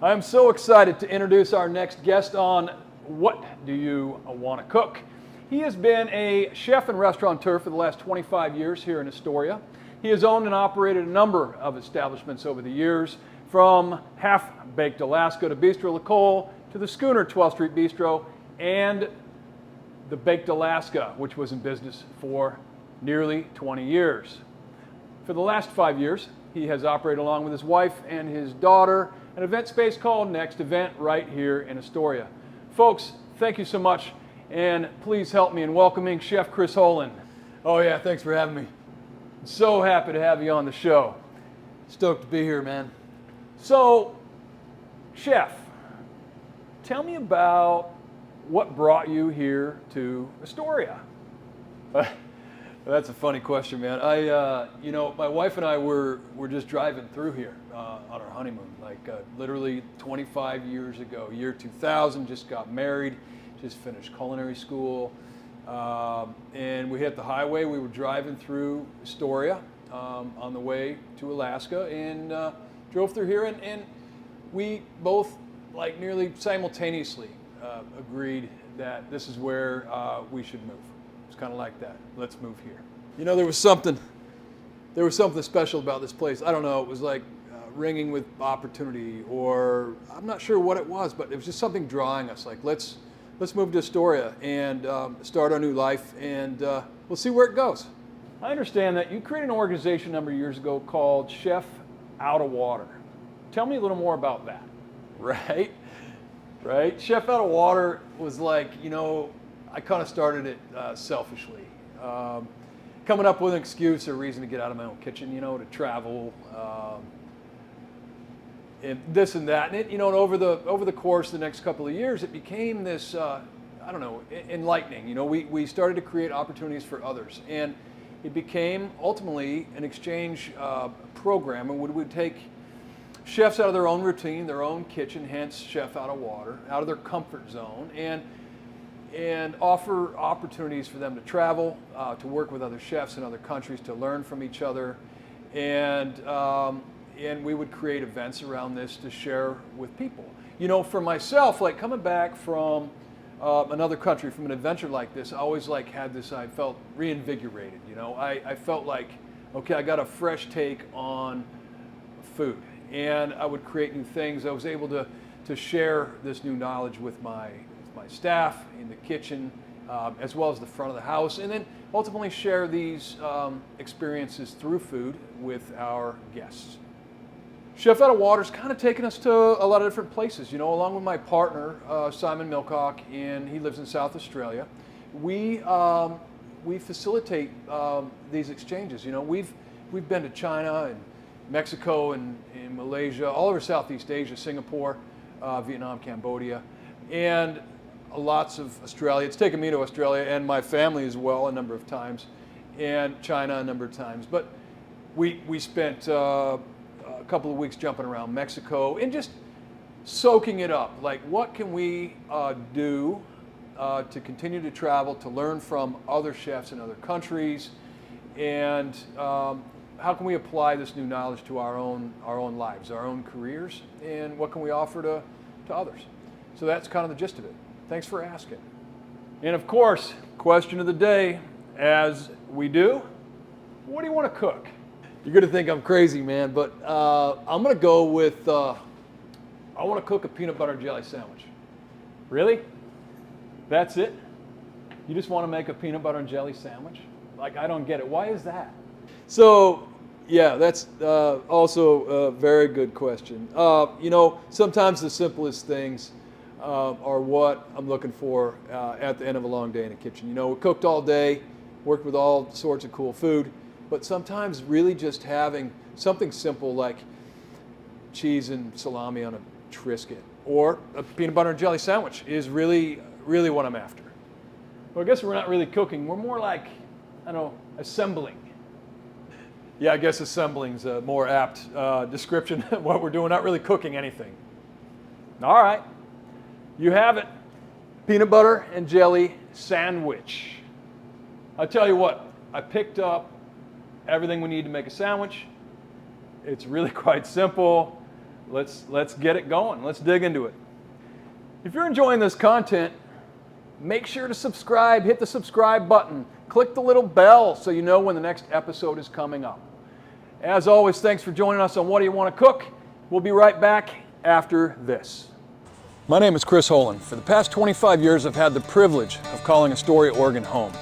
I'm so excited to introduce our next guest on What Do You Want to Cook? He has been a chef and restaurateur for the last 25 years here in Astoria. He has owned and operated a number of establishments over the years, from Half Baked Alaska to Bistro La Cole to the Schooner 12th Street Bistro and the Baked Alaska, which was in business for nearly 20 years. For the last 5 years, he has operated along with his wife and his daughter an event space called Next Event right here in Astoria. Folks, thank you so much, and please help me in welcoming Chef Chris Holen. Oh yeah, thanks for having me. So happy to have you on the show. Stoked to be here, man. So, Chef, tell me about what brought you here to Astoria. That's a funny question, man. My wife and I were just driving through here on our honeymoon, literally 25 years ago, year 2000. Just got married, just finished culinary school, and we hit the highway. We were driving through Astoria on the way to Alaska, and drove through here, and we both, nearly simultaneously, agreed that this is where we should move. It's kind of like that. Let's move here. You know, there was something special about this place. I don't know. It was ringing with opportunity, or I'm not sure what it was, but it was just something drawing us. Let's move to Astoria and start our new life, and we'll see where it goes. I understand that you created an organization a number of years ago called Chef Out of Water. Tell me a little more about that. Right. Chef Out of Water was I kind of started it selfishly, coming up with an excuse or reason to get out of my own kitchen, to travel, and this and that. And over the course of the next couple of years, it became this, enlightening. We started to create opportunities for others, and it became ultimately an exchange program, and we would take chefs out of their own routine, their own kitchen, hence Chef Out of Water, out of their comfort zone, and offer opportunities for them to travel, to work with other chefs in other countries, to learn from each other, and we would create events around this to share with people. For myself, coming back from another country, from an adventure like this, I always had this, I felt reinvigorated. I felt okay, I got a fresh take on food, and I would create new things. I was able to share this new knowledge with my staff in the kitchen, as well as the front of the house, and then ultimately share these experiences through food with our guests. Chef Out of Water's kind of taken us to a lot of different places, along with my partner, Simon Milcock, and he lives in South Australia. We facilitate these exchanges. We've been to China and Mexico and Malaysia, all over Southeast Asia, Singapore, Vietnam, Cambodia, and lots of Australia. It's taken me to Australia and my family as well a number of times, and China a number of times. But we spent a couple of weeks jumping around Mexico and just soaking it up. What can we do to continue to travel, to learn from other chefs in other countries, and how can we apply this new knowledge to our own lives, our own careers, and what can we offer to others? So that's kind of the gist of it. Thanks for asking. And of course, question of the day, as we do, what do you want to cook? You're going to think I'm crazy, man, but I'm going to go with, I want to cook a peanut butter and jelly sandwich. Really? That's it? You just want to make a peanut butter and jelly sandwich? I don't get it. Why is that? So, yeah, that's also a very good question. Sometimes the simplest things are what I'm looking for at the end of a long day in the kitchen. We cooked all day, worked with all sorts of cool food, but sometimes really just having something simple like cheese and salami on a Triscuit or a peanut butter and jelly sandwich is really, really what I'm after. Well, I guess we're not really cooking. We're more assembling. Yeah, I guess assembling's a more apt description of what we're doing, not really cooking anything. All right. You have it. Peanut butter and jelly sandwich. I'll tell you what, I picked up everything we need to make a sandwich. It's really quite simple. let's get it going. Let's dig into it. If you're enjoying this content, make sure to subscribe. Hit the subscribe button. Click the little bell so you know when the next episode is coming up. As always, thanks for joining us on What Do You Want to Cook? We'll be right back after this. My name is Chris Holen. For the past 25 years, I've had the privilege of calling Astoria, Oregon home.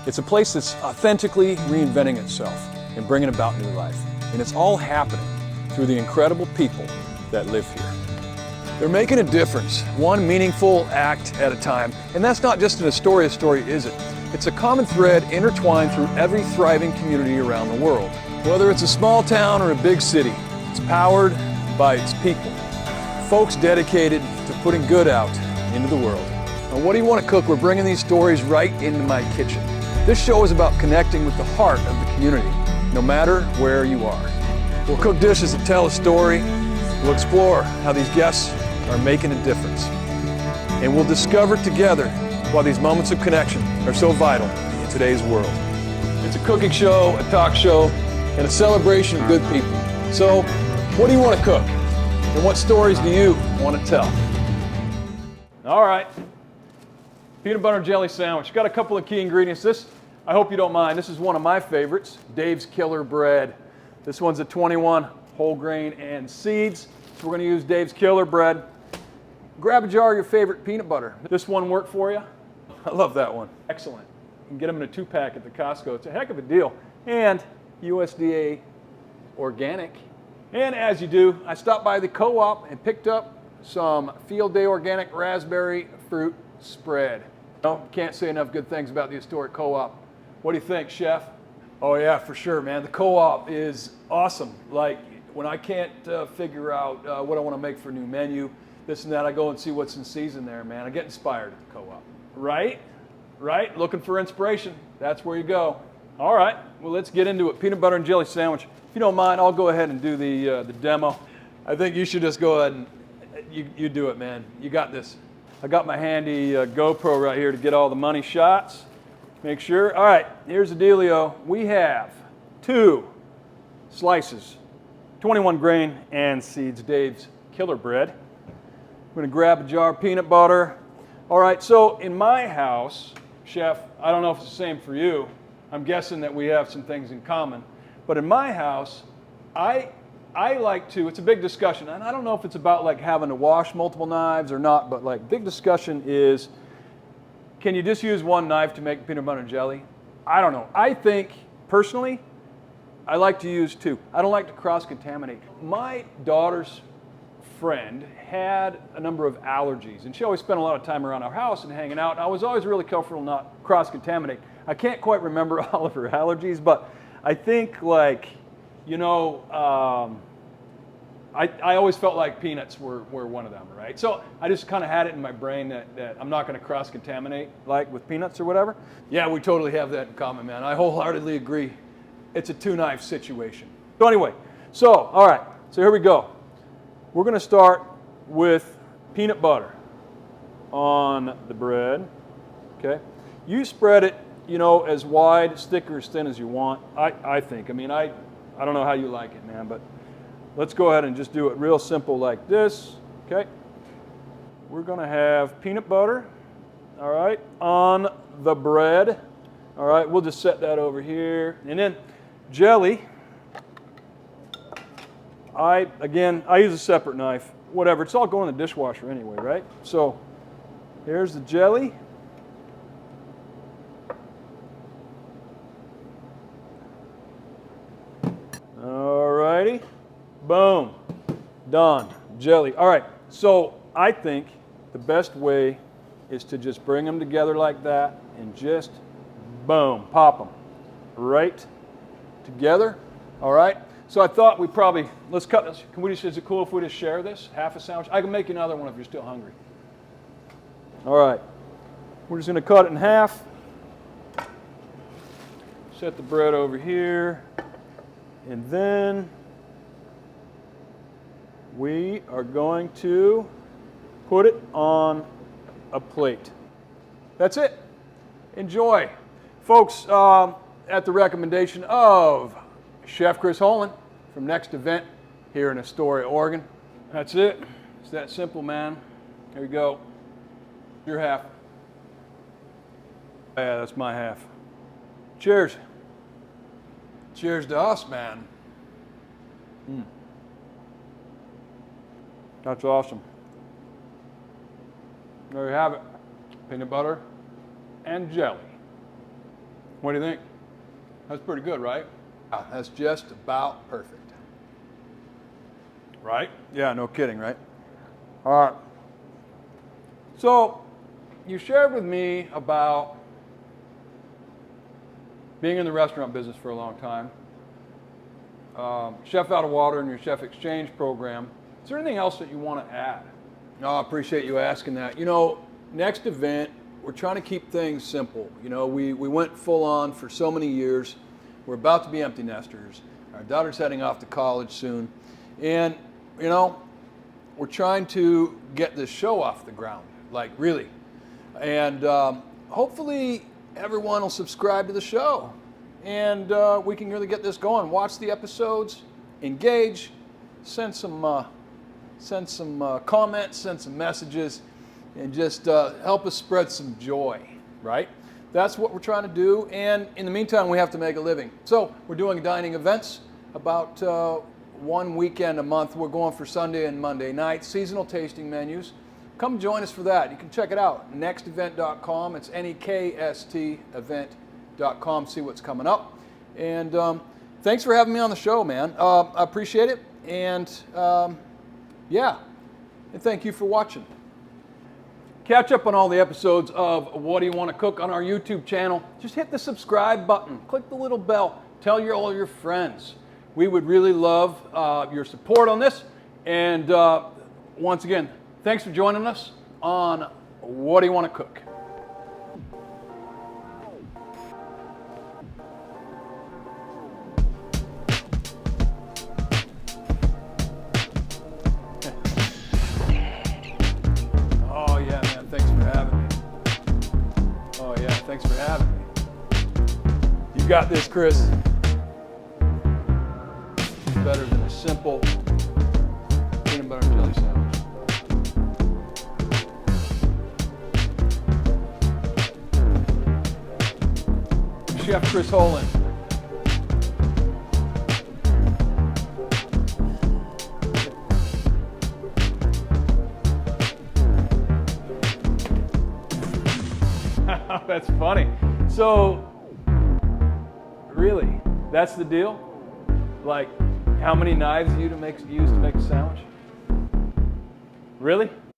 It's a place that's authentically reinventing itself and bringing about new life. And it's all happening through the incredible people that live here. They're making a difference, one meaningful act at a time. And that's not just an Astoria story, is it? It's a common thread intertwined through every thriving community around the world. Whether it's a small town or a big city, it's powered by its people. Folks dedicated to putting good out into the world. Now, What Do You Want to Cook? We're bringing these stories right into my kitchen. This show is about connecting with the heart of the community, no matter where you are. We'll cook dishes that tell a story. We'll explore how these guests are making a difference. And we'll discover together why these moments of connection are so vital in today's world. It's a cooking show, a talk show, and a celebration of good people. So, what do you want to cook? And what stories do you want to tell? All right, peanut butter and jelly sandwich. Got a couple of key ingredients. This, I hope you don't mind, this is one of my favorites, Dave's Killer Bread. This one's a 21 whole grain and seeds. So we're going to use Dave's Killer Bread. Grab a jar of your favorite peanut butter. This one work for you? I love that one. Excellent. You can get them in a 2-pack at the Costco. It's a heck of a deal. And USDA organic. And as you do, I stopped by the co-op and picked up some Field Day Organic Raspberry Fruit Spread. No, can't say enough good things about the historic co-op. What do you think, Chef? Oh yeah, for sure, man. The co-op is awesome. Like, when I can't figure out what I want to make for a new menu, this and that, I go and see what's in season there, man. I get inspired at the co-op. Right? Right? Looking for inspiration. That's where you go. All right, well, let's get into it. Peanut butter and jelly sandwich. If you don't mind, I'll go ahead and do the demo. I think you should just go ahead and you do it, man. You got this. I got my handy GoPro right here to get all the money shots. Make sure. All right, here's the dealio. We have 2 slices, 21 grain and seeds, Dave's Killer Bread. I'm going to grab a jar of peanut butter. All right, so in my house, Chef, I don't know if it's the same for you. I'm guessing that we have some things in common. But in my house, I like to, it's a big discussion, and I don't know if it's about like having to wash multiple knives or not, but like big discussion is, can you just use one knife to make peanut butter and jelly? I don't know. I think, personally, I like to use 2. I don't like to cross-contaminate. My daughter's friend had a number of allergies, and she always spent a lot of time around our house and hanging out, and I was always really careful not to cross-contaminate. I can't quite remember all of her allergies, but I think, like, you know, I always felt like peanuts were one of them, right? So I just kind of had it in my brain that I'm not going to cross-contaminate, like with peanuts or whatever. Yeah, we totally have that in common, man. I wholeheartedly agree. It's a 2-knife situation. So anyway, all right, so here we go. We're going to start with peanut butter on the bread, okay? You spread it, you know, as wide, thick, or as thin as you want, I think. I mean, I don't know how you like it, man, but let's go ahead and just do it real simple like this, okay? We're going to have peanut butter, all right, on the bread. All right, we'll just set that over here. And then jelly, I use a separate knife, whatever. It's all going in the dishwasher anyway, right? So here's the jelly. All righty, boom, done, jelly. All right, so I think the best way is to just bring them together like that and just, boom, pop them right together, all right? So I thought we probably, let's cut this. Is it cool if we just share this, half a sandwich? I can make you another one if you're still hungry. All right, we're just gonna cut it in half. Set the bread over here. And then we are going to put it on a plate. That's it. Enjoy. Folks, at the recommendation of Chef Chris Holen from Next Event here in Astoria, Oregon, That's it. It's that simple, man. Here you go. Your half. Yeah, that's my half. Cheers. Cheers to us, man. That's awesome. There you have it. Peanut butter and jelly. What do you think? That's pretty good, right? That's just about perfect. Right? Yeah, no kidding, right? All right. So, you shared with me about being in the restaurant business for a long time, Chef Out of Water and your Chef Exchange program. Is there anything else that you want to add? No, I appreciate you asking that. You know, next event, we're trying to keep things simple. You know, we went full on for so many years. We're about to be empty nesters. Our daughter's heading off to college soon. And, you know, we're trying to get this show off the ground, like really. And hopefully everyone will subscribe to the show. And we can really get this going. Watch the episodes, engage, send some comments, send some messages, and just help us spread some joy, right? That's what we're trying to do, and in the meantime, we have to make a living. So we're doing dining events about one weekend a month. We're going for Sunday and Monday nights, seasonal tasting menus. Come join us for that. You can check it out, nextevent.com. It's NEKST event.com. See what's coming up. And thanks for having me on the show, man. I appreciate it, and yeah, and thank you for watching. Catch up on all the episodes of What Do You Want to Cook on our YouTube channel. Just hit the subscribe button, click the little bell, tell all your friends. We would really love your support on this. And once again, thanks for joining us on What Do You Want to Cook? Thanks for having me. You got this, Chris. It's better than a simple peanut butter and jelly sandwich. Chef Chris Holen. That's funny. So, really, that's the deal? Like, how many knives do you use to make a sandwich? Really?